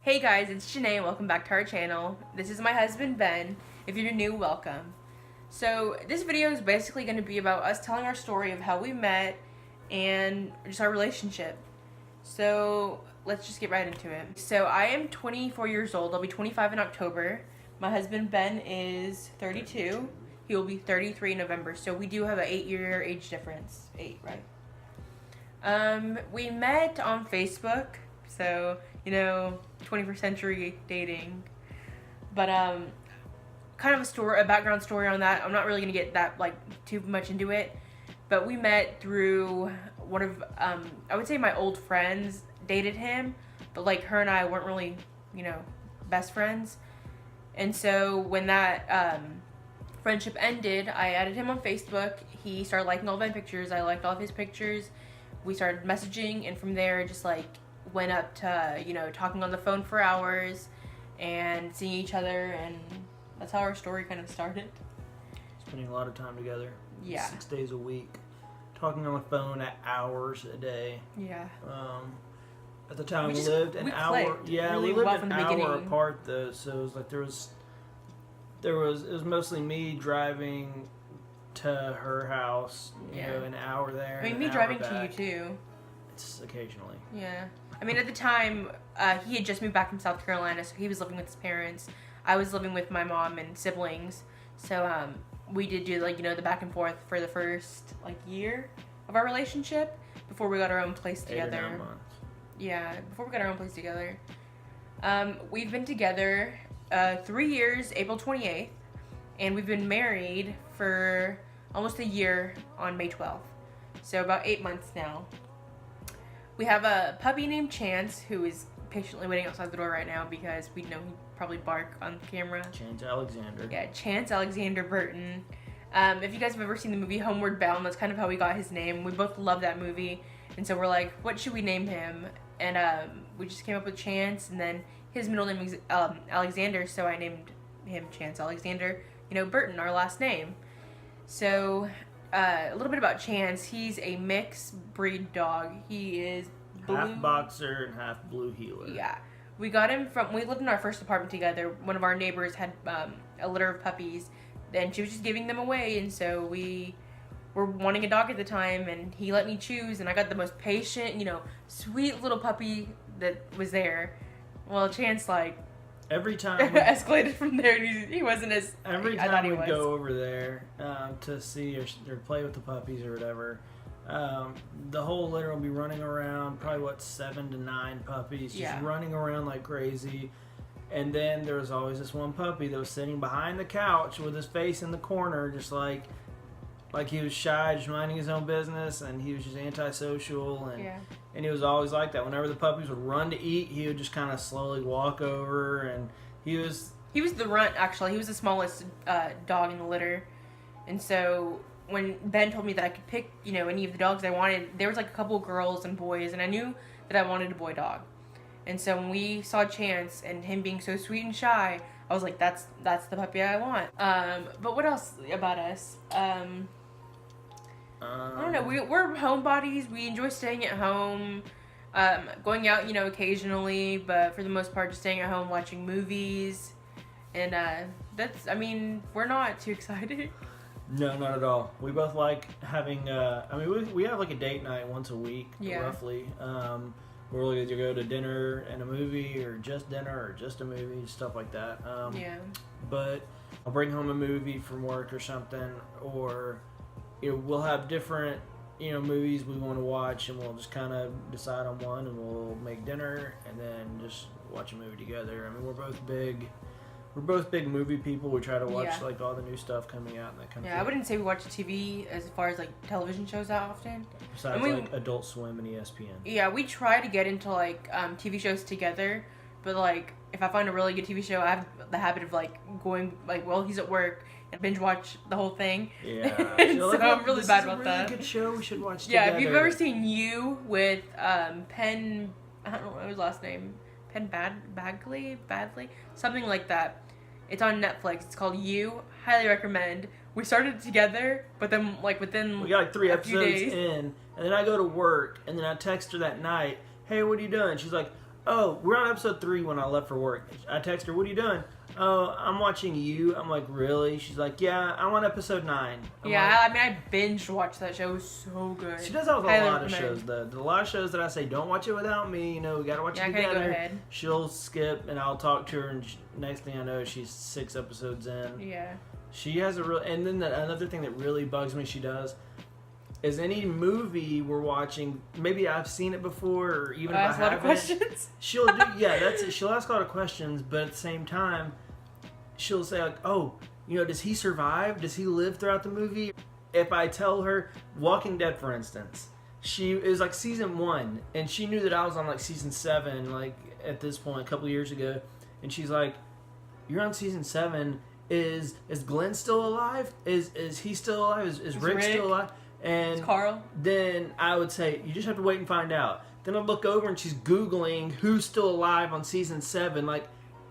Hey guys, it's Janae. Welcome back to our channel. This is my husband Ben. If you're new, welcome. So this video is basically going to be about us telling our story of how we met and just our relationship. So let's just get right into it. So I am 24 years old. I'll be 25 in October. My husband Ben is 32. He will be 33 in November. So we do have an 8-year age difference. 8, right? We met on Facebook. So, 21st century dating. But kind of a background story on that. I'm not really gonna get that too much into it. But we met through one of I would say my old friends dated him, but her and I weren't really, best friends. And so when that friendship ended, I added him on Facebook. He started liking all of my pictures. I liked all of his pictures. We started messaging, and from there just went up to, talking on the phone for hours and seeing each other, and that's how our story kind of started. Spending a lot of time together. Yeah. 6 days a week. Talking on the phone at hours a day. Yeah. At the time we lived an hour. Yeah, really we lived well an from the hour beginning. apart though, so it was it was mostly me driving to her house, an hour there. I mean, and me an driving hour to you back. too. It's occasionally. Yeah. I mean, at the time, he had just moved back from South Carolina, so he was living with his parents. I was living with my mom and siblings. So, we did do, the back and forth for the first, year of our relationship before we got our own place together. 8 or 9 months. Yeah, before we got our own place together. We've been together 3 years, April 28th, and we've been married for almost a year on May 12th. So, about 8 months now. We have a puppy named Chance who is patiently waiting outside the door right now because we know he'd probably bark on camera. Chance Alexander. Yeah, Chance Alexander Burton. If you guys have ever seen the movie Homeward Bound, that's kind of how we got his name. We both love that movie, and so we're like, what should we name him? And we just came up with Chance, and then his middle name is Alexander, so I named him Chance Alexander, Burton, our last name. So... a little bit about Chance. He's a mixed breed dog. He is blue. Half boxer and half blue heeler. Yeah. We got him we lived in our first apartment together. One of our neighbors had a litter of puppies, and she was just giving them away, and so we were wanting a dog at the time, and he let me choose, and I got the most patient, sweet little puppy that was there. Well, Chance, Every time escalated from there, and he wasn't as every I thought time he we was. go over there to see or play with the puppies or whatever, the whole litter will be running around, probably 7 to 9 puppies, just running around like crazy. And then there was always this one puppy that was sitting behind the couch with his face in the corner, just like he was shy, just minding his own business, and he was just antisocial, and he was always like that. Whenever the puppies would run to eat, he would just kind of slowly walk over, and he was the runt, actually. He was the smallest dog in the litter. And so when Ben told me that I could pick, any of the dogs I wanted, there was a couple of girls and boys, and I knew that I wanted a boy dog. And so when we saw Chance and him being so sweet and shy, I was like, that's the puppy I want. But what else about us? I don't know. We're homebodies. We enjoy staying at home, going out, occasionally, but for the most part, just staying at home watching movies. And we're not too excited. No, not at all. We both like having. We have a date night once a week, roughly. We'll either go to dinner and a movie, or just dinner, or just a movie, stuff like that. But I'll bring home a movie from work or something, or we'll have different movies we want to watch, and we'll just kind of decide on one, and we'll make dinner, and then just watch a movie together. I mean, we're both big movie people. We try to watch all the new stuff coming out, and that kind of thing. I wouldn't say we watch TV as far as television shows that often. Besides Adult Swim and ESPN. Yeah, we try to get into TV shows together, but if I find a really good TV show, I have the habit of going while he's at work and binge watch the whole thing. Yeah, so I'm really bad about that. It's a really good show. We should watch together. together. If you've ever seen You with Penn, I don't know his last name, Penn Badgley, something like that. It's on Netflix. It's called You. Highly recommend. We started it together, but then within we got 3 episodes days in, and then I go to work, and then I text her that night, "Hey, what are you doing?" She's like, oh, we're on episode 3 when I left for work. I text her, what are you doing? Oh, I'm watching You. I'm like, really? She's like, yeah, I'm on episode 9. I mean, I binge watched that show. It was so good. She does that with a lot of shows, though. There's a lot of shows that I say, don't watch it without me. You know, we got to watch it together. Go ahead. She'll skip, and I'll talk to her, and next thing I know, she's 6 episodes in. Yeah. She has a real... And then another thing that really bugs me she does is any movie we're watching, maybe I've seen it before, or even if I haven't. A lot of questions. She'll do, yeah, that's it. She'll ask a lot of questions, but at the same time, she'll say like, oh, you know, does he survive? Does he live throughout the movie? If I tell her, Walking Dead, for instance, it was like season 1, and she knew that I was on like season 7, like at this point, a couple years ago, and she's like, you're on season 7. Is Glenn still alive? Is he still alive? Is Rick still alive? And it's Carl. Then I would say, you just have to wait and find out. Then I'd look over and she's Googling who's still alive on season 7. Like,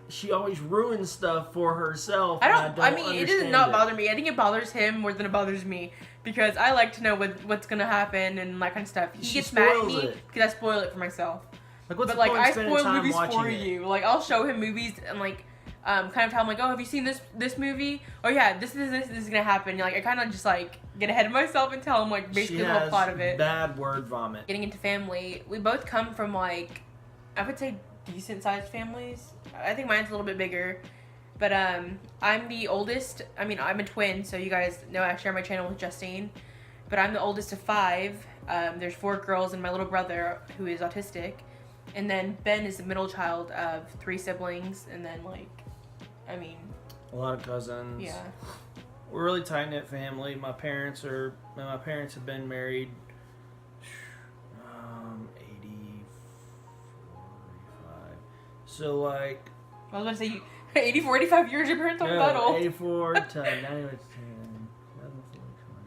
she always ruins stuff for herself. I mean, it does not bother me. I think it bothers him more than it bothers me. Because I like to know what's going to happen and that kind of stuff. He gets mad at me because I spoil it for myself. Like, what's but, the point I spending spoil time movies watching for it? you. Like, I'll show him movies and, like, kind of tell him, like, oh, have you seen this movie? Oh, yeah, this is going to happen. Like, I kind of just, like, get ahead of myself and tell him, like, basically the whole plot of it. Bad word vomit. Getting into family, we both come from, like, I would say decent-sized families. I think mine's a little bit bigger. But, I'm the oldest. I mean, I'm a twin, so you guys know I share my channel with Justine. But I'm the oldest of 5. There's 4 girls and my little brother, who is autistic. And then Ben is the middle child of 3 siblings. And then, like, I mean... a lot of cousins. Yeah. We're a really tight-knit family. My parents have been married 45. So, like... I was going to say, 84, 85 years your parents aren't that old. 84 to 10.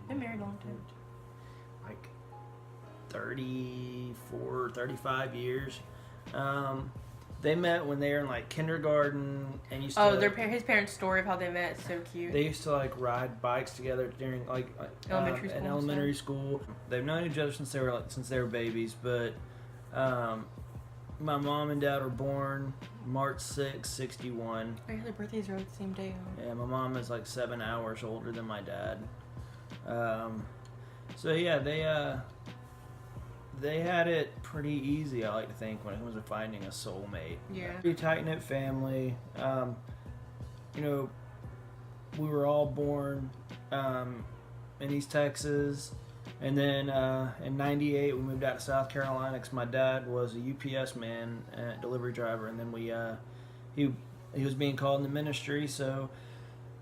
Been married a long time. Like 34, 35 years. They met when they were in like kindergarten and used to. Oh, his parents' story of how they met is so cute. They used to like ride bikes together during like elementary school. They've known each other since they were babies. But my mom and dad were born March 6, 61. Oh, their birthdays are the same day. Huh? Yeah, my mom is like 7 hours older than my dad. So yeah, they had it pretty easy, I like to think, when it comes to finding a soulmate. Yeah. Pretty tight-knit family. You know, we were all born in East Texas. And then in 98, we moved out to South Carolina because my dad was a UPS man, delivery driver. And then he was being called in the ministry, so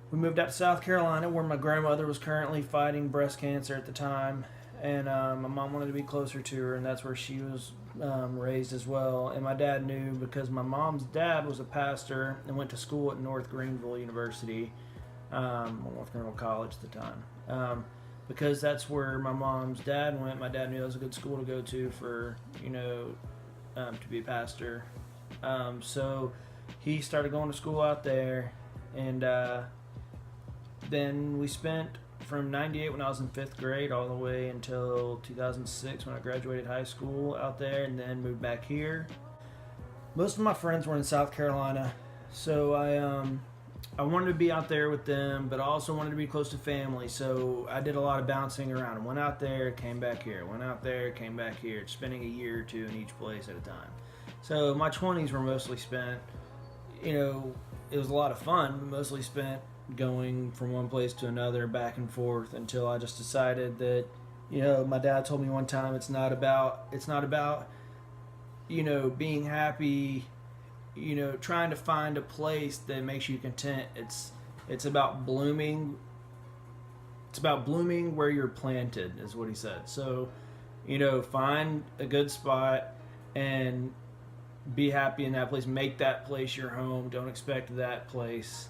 we moved out to South Carolina, where my grandmother was currently fighting breast cancer at the time. And my mom wanted to be closer to her, and that's where she was raised as well. And my dad knew because my mom's dad was a pastor and went to school at North Greenville University, North Greenville College at the time. Because that's where my mom's dad went. My dad knew it was a good school to go to for, to be a pastor. So he started going to school out there, and then we spent from 98 when I was in 5th grade all the way until 2006 when I graduated high school out there, and then moved back here. Most of my friends were in South Carolina, so I wanted to be out there with them, but I also wanted to be close to family, so I did a lot of bouncing around. I went out there, came back here, went out there, came back here, spending a year or 2 in each place at a time. So my 20s were mostly spent, it was a lot of fun, but mostly spent going from one place to another, back and forth, until I just decided that, my dad told me one time, it's not about being happy, trying to find a place that makes you content. It's about blooming. It's about blooming where you're planted, is what he said. So, find a good spot and be happy in that place. Make that place your home. Don't expect that place,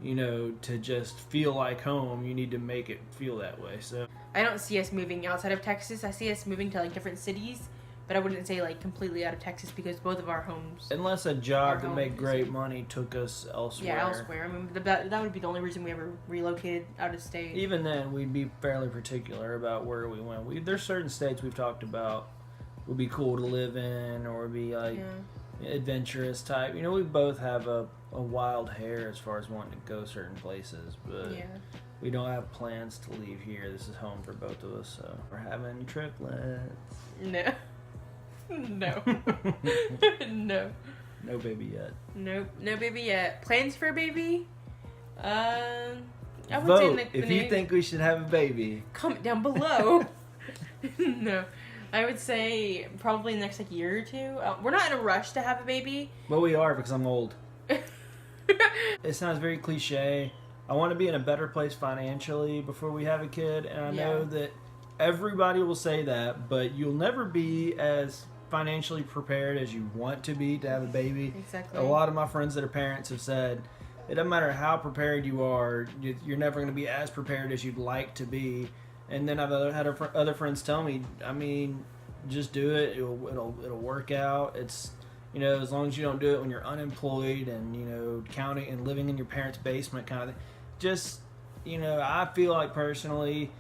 to just feel like home. You need to make it feel that way. So I don't see us moving outside of Texas. I see us moving to like different cities, but I wouldn't say like completely out of Texas because both of our homes. Unless a job that made great money took us elsewhere. Yeah, elsewhere. I mean, that would be the only reason we ever relocated out of state. Even then, we'd be fairly particular about where we went. There's certain states we've talked about would be cool to live in, or would be like, adventurous type. You know, we both have a wild hair as far as wanting to go certain places, but we don't have plans to leave here. This is home for both of us, so we're having triplets. No. No. No. No baby yet. Nope. No baby yet. Plans for a baby? I would Vote say if you think we should have a baby. Comment down below. No. I would say probably in the next year or two. We're not in a rush to have a baby. But we are, because I'm old. It sounds very cliche. I want to be in a better place financially before we have a kid, and I know that everybody will say that, but you'll never be as financially prepared as you want to be to have a baby. Exactly. A lot of my friends that are parents have said it doesn't matter how prepared you are, you're never going to be as prepared as you'd like to be. And then I've had other friends tell me, I mean, just do it. It'll work out. It's, you know, as long as you don't do it when you're unemployed and, you know, counting and living in your parents' basement kind of thing. Just, you know, I feel like personally,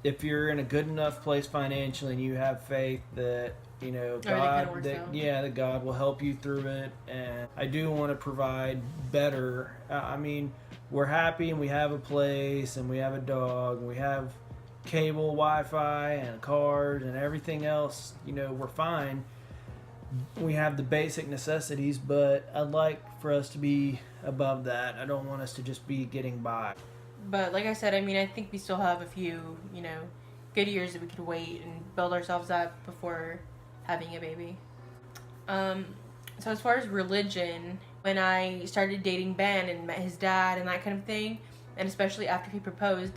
if you're in a good enough place financially and you have faith that, you know, God, that God will help you through it. And I do want to provide better. I mean, we're happy and we have a place and we have a dog and we have cable, Wi-Fi and cars and everything else. You know, we're fine. We have the basic necessities, but I'd like for us to be above that. I don't want us to just be getting by. But like I said, I mean, I think we still have a few, you know, good years that we could wait and build ourselves up before having a baby. So as far as religion, when I started dating Ben and met his dad and that kind of thing, and especially after he proposed,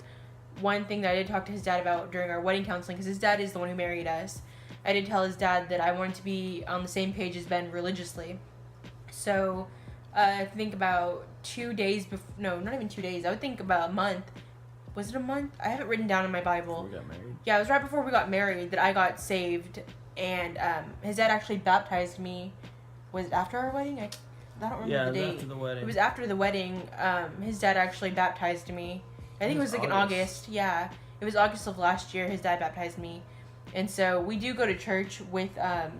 one thing that I did talk to his dad about during our wedding counseling, because his dad is the one who married us, I did tell his dad that I wanted to be on the same page as Ben religiously. So I think about 2 days before, no, not even 2 days, I would think about a month. Was it a month? I have it written down in my Bible. Before we got married? Yeah, it was right before we got married that I got saved, and his dad actually baptized me. Was it after our wedding? I don't remember the date. Yeah, after the wedding. It was after the wedding. His dad actually baptized me. I think it was like in August. Yeah, it was August of last year. His dad baptized me, and so we do go to church with,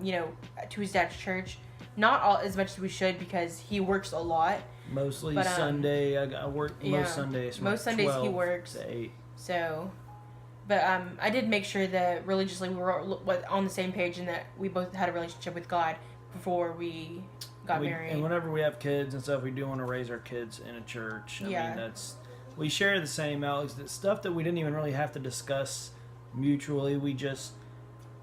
you know, to his dad's church. Not all as much as we should because he works a lot. Mostly Sunday. I work most Sundays. Most Sundays he works. To 8. So, but I did make sure that religiously we were on the same page and that we both had a relationship with God before we got married. And whenever we have kids and stuff, we do want to raise our kids in a church. I mean, we share the same outlooks. The stuff that we didn't even really have to discuss mutually. We just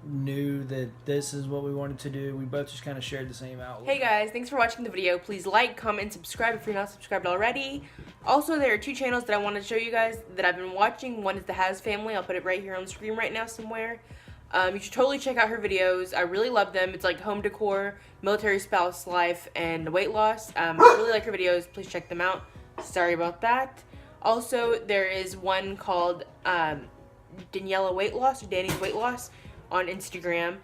knew that this is what we wanted to do. We both just kind of shared the same outlook. Hey guys, thanks for watching the video. Please like, comment, and subscribe if you're not subscribed already. Also, there are 2 channels that I want to show you guys that I've been watching. One is the Has Family. I'll put it right here on the screen right now somewhere. You should totally check out her videos. I really love them. It's like home decor, military spouse life, and weight loss. I really like her videos. Please check them out. Sorry about that. Also, there is one called Daniela Weight Loss, or Danny's Weight Loss, on Instagram.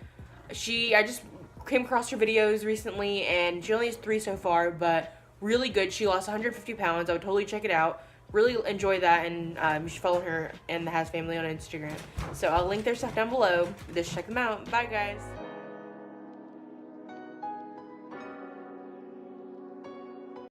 I just came across her videos recently, and she only has 3 so far, but really good. She lost 150 pounds. I would totally check it out. Really enjoy that, and you should follow her and the Has Family on Instagram. So I'll link their stuff down below. Just check them out. Bye, guys.